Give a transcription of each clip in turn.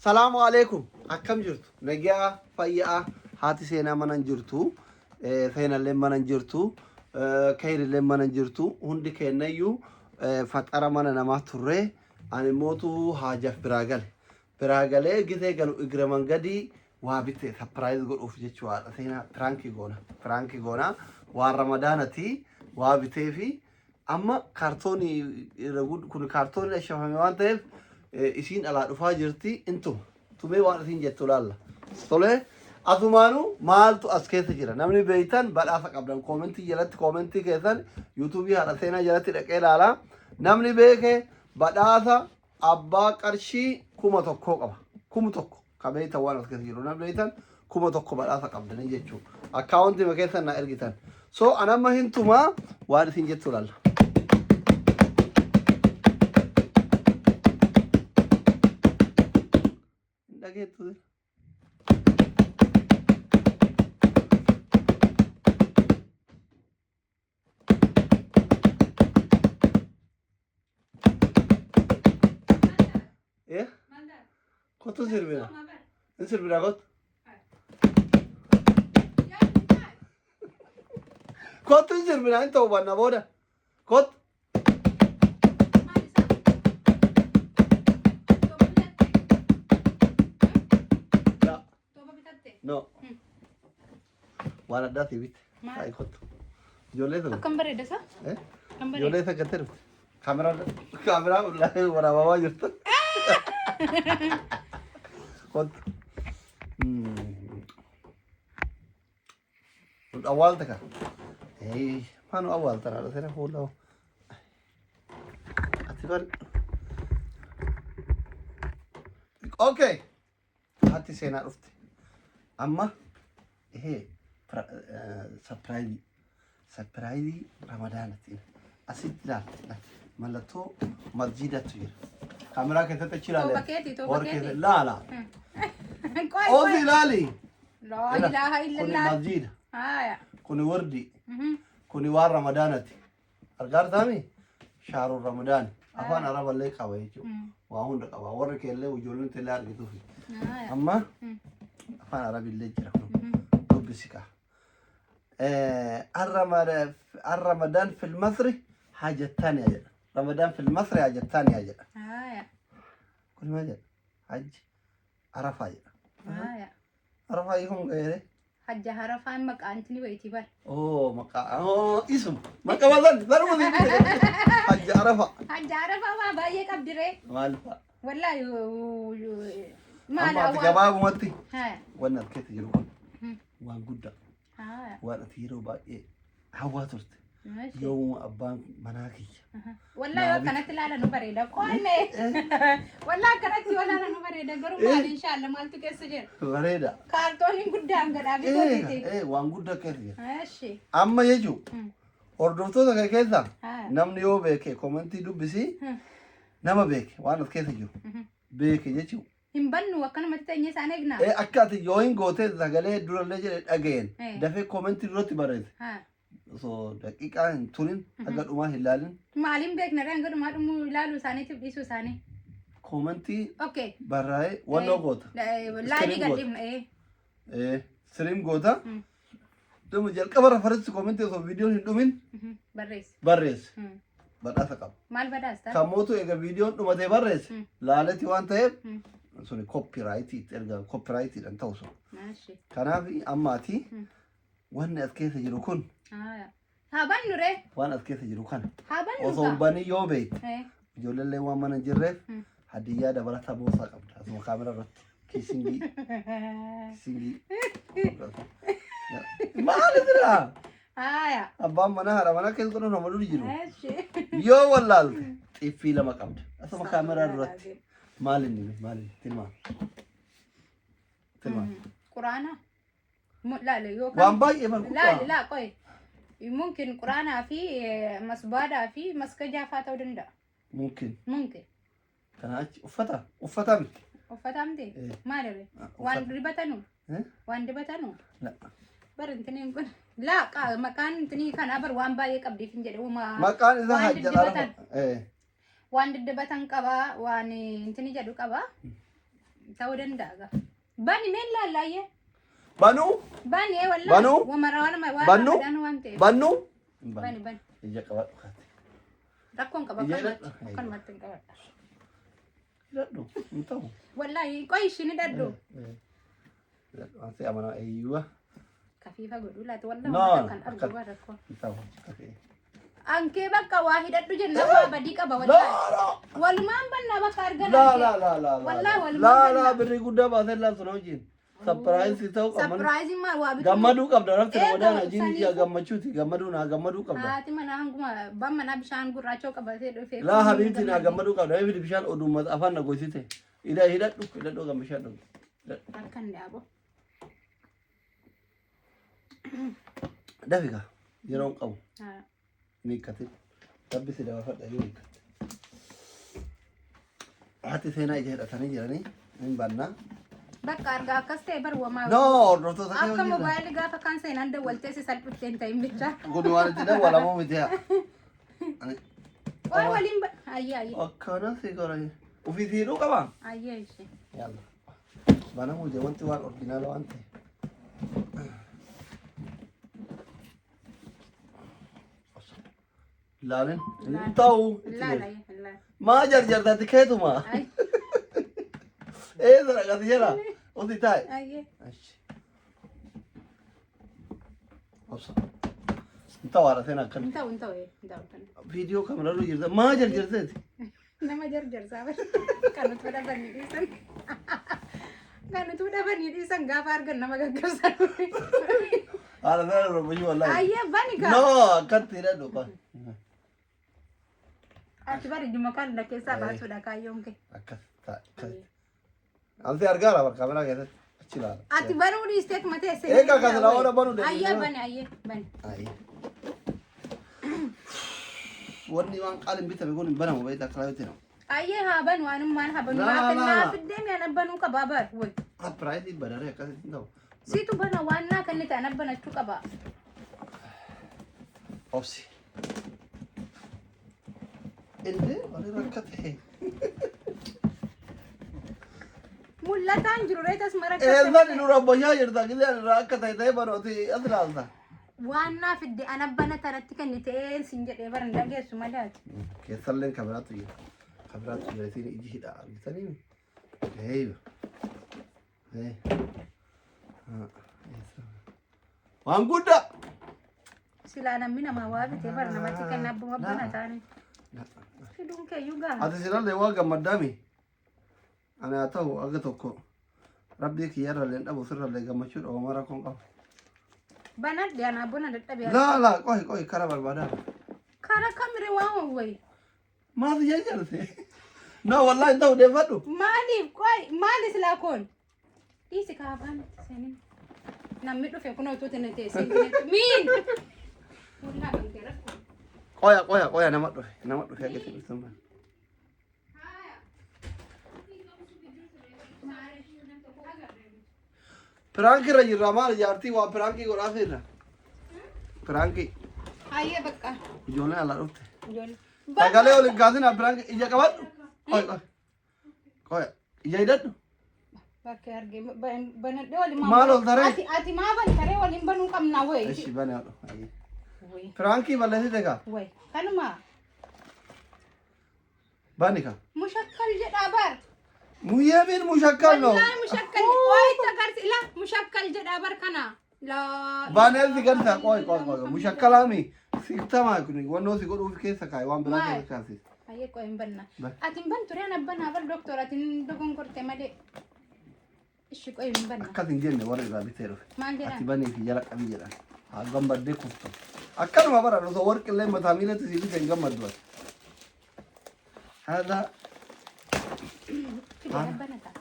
Salaamu alaikum. Akkam jirtu? Nagaa fayyaa haati seenaa mana jirtu. Seenallee mana jirtu. Kayrillee mana jirtu. Hundi kennayyuu faxara mana namaa turre. Ani mootu haajaf biraa gale. Biraa galee gisee galu igraman gadi waa bitte surprise godhuuf jechuudha. Seenaa Firaanki goona. Waan Ramadaanati waa bitee fi amma kaartoonii kun kaartoonii ashafame waan ta'eef isiin alaa dhufaa jirti intu tumee waan isiin jettu laalla. Tolee asumaanu maaltu as keessa jira namni beeytan badhaasa qabdan koomentii jalatti koomentii keessan yuutuubii haadha seenaa jalatti dhaqee ilaalaa namni beeke badhaasa abbaa qarshii 1,000 qaba 1,000 kabeeytan waan as keessa jiru namni beeytan 1,000 badhaasa qabdanii jechuudha. Akkaawuntii ma keessan na ergitan. So anamma hintumaa waan isiin jettu laalla. Dhageettu Kottu sirbina? In sirbina kot? Kottu sirbina in ta'u banna booda? Kot? No. Waan addaati bitte. Sa'i kottu. Ijoollee sana. Akkam bareeda isaa? Ijoollee sana gattee dhufte. Kaameraa waraabaa jirtu. Kottu. Awwaalta ka. Maanu awwaalta naadha seera fuula. Ati bari. Okay. Haati seenaa dhufte. Amma surprise Ramadaanatti asitti ilaalla mallattoo masjiidatu jira kaameraa keessatti achi ilaalla warqee laala ofi ilaali laa ilaaha illallah kuni masjiida kuni wardi kuni waan Ramadaanati argaartaami shaaruun Ramadaani afaan araballee qaba jechuudha waa hunda qaba warri keellee ijoolleen teellee argituufi amma afaan arabillee jira dubbisika الرمضان في المصري حاجة تانية جدا رمضان في المصري حاجة تانية جدا كل ما جدا حج عرفة جدا عرفة يهم غيره حج عرفة مكانتني بيتي بار اسم مكان وزن ضربوا ذي حج عرفة ما بايك أبدري مالفا والله ما أنا جواب متي وانا كيف يجرون وان قدّا وانا تيرو باقي هوا ترت يوم أبان مناكي والله كانت لا نبريدا كوني والله كانت ولا نبريدا قرب إن شاء الله مالتو كيسجر بريدا كارتوني قدام قد أبي قولتي وان قدّا كيف ماشي أما يجو ordoftoota kee keessa namni yoo beeke komentii dubbisi nama beeke waan of keessa jiru beeke jechuudha. Himbannu akkanumatti ta'e isaan eegna. Akka ati yoo hin goote sagalee durallee jedhe dhaga'een dafee komentii duratti barreesse. So daqiiqaa hin turin akka dhumaa hin ilaalin. Maaliin beekna ree hanga dhumaa dhumuu ilaaluu isaaniitiif dhiisuu isaanii. Komentii Okay. barraa'ee wannoo goota. Laayii gadhiifna. Siriim goota. Dama jalqaba referensi komentii osoo viidiyoon hin dhumin barreesse. Badhaasa qaba. Maal badhaasta? Kan mootu egaa viidiyoon dhumatee barreesse laaletti waan ta'eef suni copyright erga copyright dhan ta'u sun. Kanaaf ammaati wanni as keessa jiru kun Haban nure. waan as keessa jiru kana Haban osoo banii yoo beekte ijoollee waan mana jirreef hadiyyaa dabalataa boosaa qabda asuma kaamera irratti kiisingii maal jira abbaan mana haadha mana keessa qodan nama duri jiru yoo wallaalte xiffii lama qabda asuma kaamera irratti maal inni tilmaa Quraana laale yoo waan baay'ee malku laa qoy mungkin Quraanaa fi masbaadaa fi maskajaa ta'uu danda'a. Mungkin. Kanaachi uffata miti. Uffata miti maaliif waan dibatanu waan dibatanu bar intini kun laa maqaan intini kana bar waan baay'ee qabdiif hin jedhu maqaan isaa hajjala waan dibatan qaba waan intini jedhu qaba ta'uu danda'a. Bani meel laalaayyee. Banu. Bani wallaahi. Banu. Wamaraana waan Banu. waan ta'eef. Banu. Bani bani. Ija qabadhu kaate. Rakkoon qaba kan matti qabadha. Hidhadhu hin ta'u. Wallaahi qoy ishiin hidhadhu. Asii amanaa eeyyuwa. Kafiifa godhu laata wallaahi kan argu waa rakkoo. Hin ta'u. Ankee bakka waa hidhadhu jenna waa badii qaba wallaahi. Walumaan bannaa bakka argana. Wallaahi walumaan laa birrii guddaa baasee laaltu na wajjin. Sapiraayizii ta'uu qabna. Sapiraayiziin maal waa bitu. Gammaduu qabda rafti na wadaana jiin ija gammachuuti gammaduu naa gammaduu qabda. Haati mana hanguma ban mana bishaan gurraachoo qabatee dhufee. Laa habiibti naa gammaduu qabda eebi bishaan oduummat afaan na goysite. Hidhadhu gam bishaan dhugu. Akkan dhaabo. Dafika yeroon qabu. Ni hiikkate. Rabbi si dabaafadha yoo hiikkate. Haati seenaa ija hidhatanii jiranii hin bannaa. Bakka argaa akkas ta'e bar wamaa. No, hordoftoota kee akka moobaayilii gaafa kan seenan dawwaltee si salphiftee hin ta'in bicha. Kun waan itti dawwalamoo miti haa. Waan waliin ayyee. Akkana si qoree. Ofii siidhuu qabaa? Ayyee ishee. Yalla. Bana mujee wanti waan ordinaala waan ta'e. Laalin. Hin ta'u. Laala. Maa jarjartaati keetuma. Sara gati jala. Oti taa'e. Ayyee. Obsa. Hin ta'u haadha seenaa akkana. Hin ta'u. Viidiyoo kamerarra jirta. Maa jarjarteeti? Nama jarjarsaa kan nuti dhabanii dhiisan. Kan nuti dhabanii dhiisan gaafa argan nama gaggabsan. Haadha seenaa roobajuu wallaahi. Ayyee bani kaa. No, akkatti hidhadhu qaba. Ati bari jumma kan da keessaa baasuudha kaayyoon kee. Akkas taa'e. Ansi argaara bar kameraa keessatti achi ilaala. Ati banuu dhiisteet matee seenaa. Eega kan silaa ola banuu Ayyee bani. Wanni waan qaaliin bitame kun hin banamu beektaa akka laayyooti nama. Ayyee haa banu waanummaan haa banu. Naa fiddee mi'a nabbanuu qabaa bar. Appiraayisii badaree akkasitti hin ta'u. Siitu bana waan naa kan ta'an abbanachuu qaba. Obsi. Inde wali rakkate. Mul'ataan jiru reetas marakkate. Eessatti nu rabbashaa jirta gisee irraa akka ta'e ta'e banooti as ilaalta. Waan naa fidde anabbana tanatti kennitee sin jedhee bara hin dhageessu madaati. Keessalleen kameraatu jira. Kameraatu jira isin iji hidhaa argitanii. Eeyyo. Waan guddaa. Silaa namni namaa waa bitee bara namatti kenna abbuma abbana taane. Fiduun keeyyuu gaha. Ati sinallee waa gammaddaami. Ani haa ta'u aga tokko rabbii kiyyarrallee dhabu sirrallee gammachuu dhabu mara kun qabu. Banadde anaa bona dadhabee. Laa qohi kara barbaadaa. Kara kamire waan wayi. Maali jajjarte? No wallahi ta'u deeffadhu. Maaliif maali silaa kun? Dhiisi kaafaan seenin. Namni dhufe kunoo tuuti na teessee miin. Wallaa gamtee rakkoo. Qoya nama dhufe akka itti ibsan bana. Piraanki irra jirra maal jaartii waa piraanki godhaaf irra. Piraanki. Hayyee bakka. Ijoollee alaa dhufte. Ijoollee. Sagalee waliin kaasina piraanki ija qabadhu. Qoya ija hidhadhu. Bakka argee banadhee waliin Maal ol taree? Ati maa ban taree waliin banuu qabna wayi. Eshi bane haadhu. Piraanki balleessite kaa? Wayi kanuma. Bani kaa? Mushakkal jedhaa bar. Muyyee bin mushakkal no. Wallahi mushakkal. Wayi tagarsi ila mushakkal jedhaa bar kana. La. Baaneel si garta qoy mushakkalaami. Siftama kuni wannoo si godhuuf keessa kaay waan biraa keessa kaasise. Hayyee qoy hin banna. Ati hin ban tureen abbanaa bar doktora ati hin dogonkorte malee. Ishi qoy hin banna. Akkas hin jenne warra irraa bitee dhufe. Maal jedhan? Ati banii fi jala qabii jedhan. Haa gammaddee kuftu. Akkanuma bara osoo warqillee mataa miilatti si bitee hin gammaddu ati. Haadha. Fidee abbana ta'a.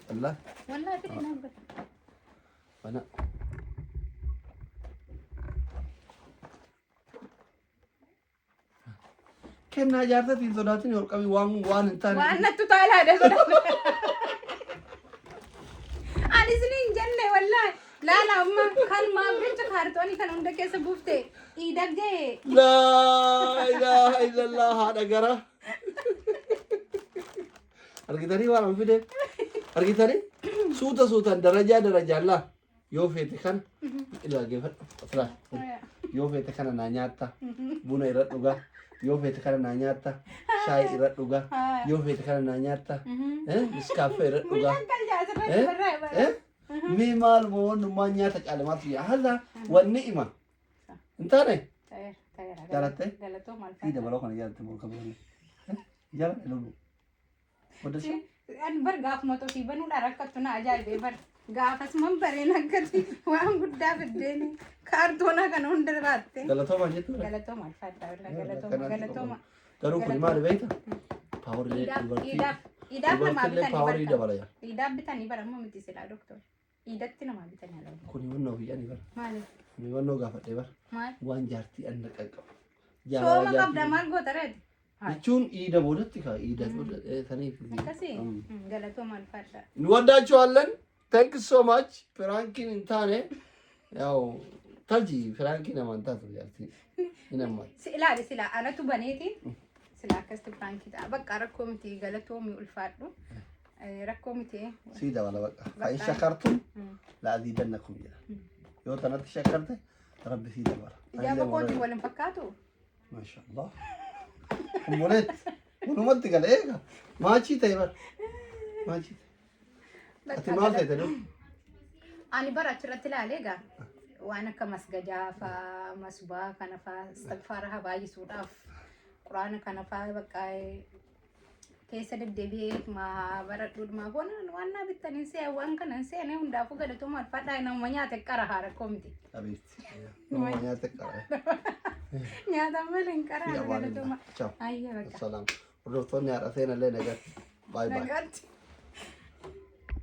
Wallahi. Wallahi fidee abbana. Bana. Kennaa jaartatiin sodaatiin ol qabii waan hin taane. Waan nattu taalaadha sodaata. Anis ni hin jenne wallahi. Laala amma kan maaf jecha kaartoonii kan hunda keessa buufte dhiidagdee. Laa ilaaha illallah haadha gara. Argitanii waan fide argitanii suutaan darajaa laa yoo feete kana ilaalgeeffadhu asirraa yoo feete kana naa nyaatta buna irra dhugaa yoo feete kana naa nyaatta shaayii irra dhugaa yoo feete kana naa nyaatta niskaaffee irra dhugaa mee maal mo'onnummaa nyaata caalamaatu yaa haala wanni ima hin taane jaalatte sii dabaloo kana jaalatte moo kabeelle jaalatte lulu wadda an bar gaafuma tosii banuudha rakkattu na ajaa'ibee bar gaafasuman bareen akkati waan guddaa fiddeeni kaartoona kana hunda raatte galatooma jettu galatooma alfaadhaa galatooma garuu kun maali beekta paawurii idaaf namaa paawurii dabalaya idaaf bitanii bara amma miti silaa doktor idatti namaa bitanii ala kun wannoo biyyanii bara maali kun wannoo gaafadhee bara maali waan jaartii anna qaqqabu sooma qabda maal goota reeti jechuun iida boodatti kaa iida saniif akkasii galatooma alfaadhaa nu waddaachuu thank you so much Frankin in taane yaw taji Frankin amantaa tu jaartii inamma ilaali sila anatu baneeti sila akkasti Frankin ta'a bakka rakkoo miti galatoomi ulfaadhu rakkoo miti sida wala bakka fa in shakartum la azidannakum jira yoo tanatti shakarte rabbi sida bara ijaaba kooti walin fakkaatu masha Allah kumbolet kunumatti gala eega maachii ta'e bara maachii ati maal ta'e tadu ani bara achirratti ilaalee gaa waan akka masgadaa faa masbaa kana faa istighfaara habaayisuudhaaf quraana kana faa bakka keessa deddeebi'ee baradhuudhumaa boonaan waan naa bittanii see waan kanan seenee hundaafuu galatoomaa alfaadhaa nama nyaate qara haara koomti abeetti nama nyaate qara nyaata malee hin qara galatoomaa ciao salaam hordoftoonni haadha seenallee nagaa baay baay